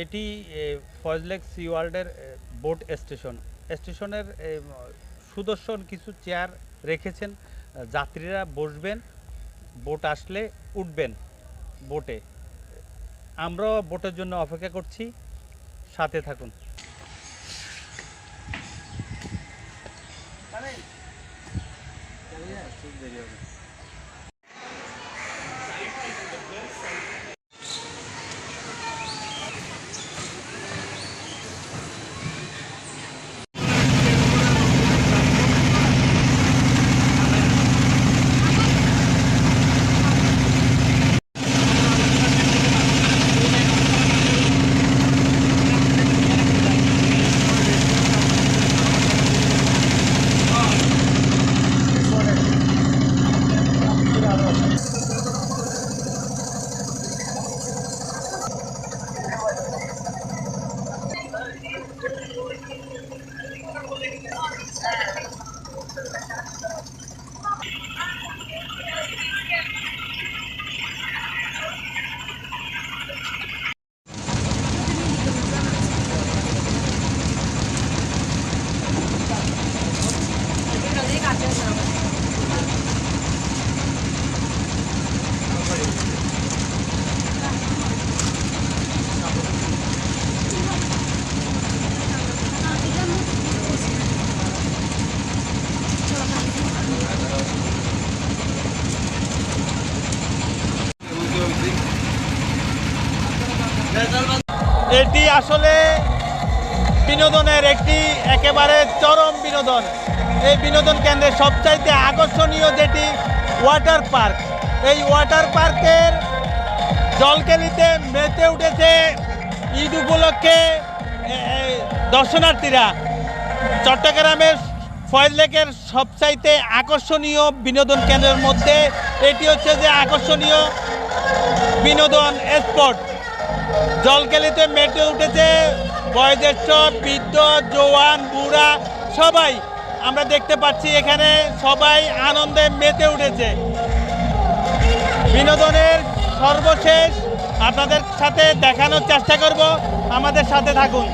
এটি ফয়েজ সি ওয়ার্ল্ডের বোট স্টেশনের সুদর্শন কিছু চেয়ার রেখেছেন। যাত্রীরা বসবেন, বোট আসলে উঠবেন বোটে। আমরাও বোটের জন্য অপেক্ষা করছি, সাথে থাকুন। এটি আসলে বিনোদনের একটি একেবারে চরম বিনোদন। এই বিনোদন কেন্দ্রের সবচাইতে আকর্ষণীয় যেটি ওয়াটার পার্ক। এই ওয়াটার পার্কের জলকেলিতে মেতে উঠেছে ঈদ উপলক্ষে দর্শনার্থীরা। চট্টগ্রামের ফয়েজ লেকের সবচাইতে আকর্ষণীয় বিনোদন কেন্দ্রের মধ্যে এটি হচ্ছে যে আকর্ষণীয় বিনোদন স্পট। জলকেলিতে মেতে উঠেছে বয়োজ্যেষ্ঠ, বৃদ্ধ, জওয়ান, বুড়া সবাই আমরা দেখতে পাচ্ছি। এখানে সবাই আনন্দে মেতে উঠেছে। বিনোদনের সর্বশেষ আপনাদের সাথে দেখানোর চেষ্টা করব, আমাদের সাথে থাকুন।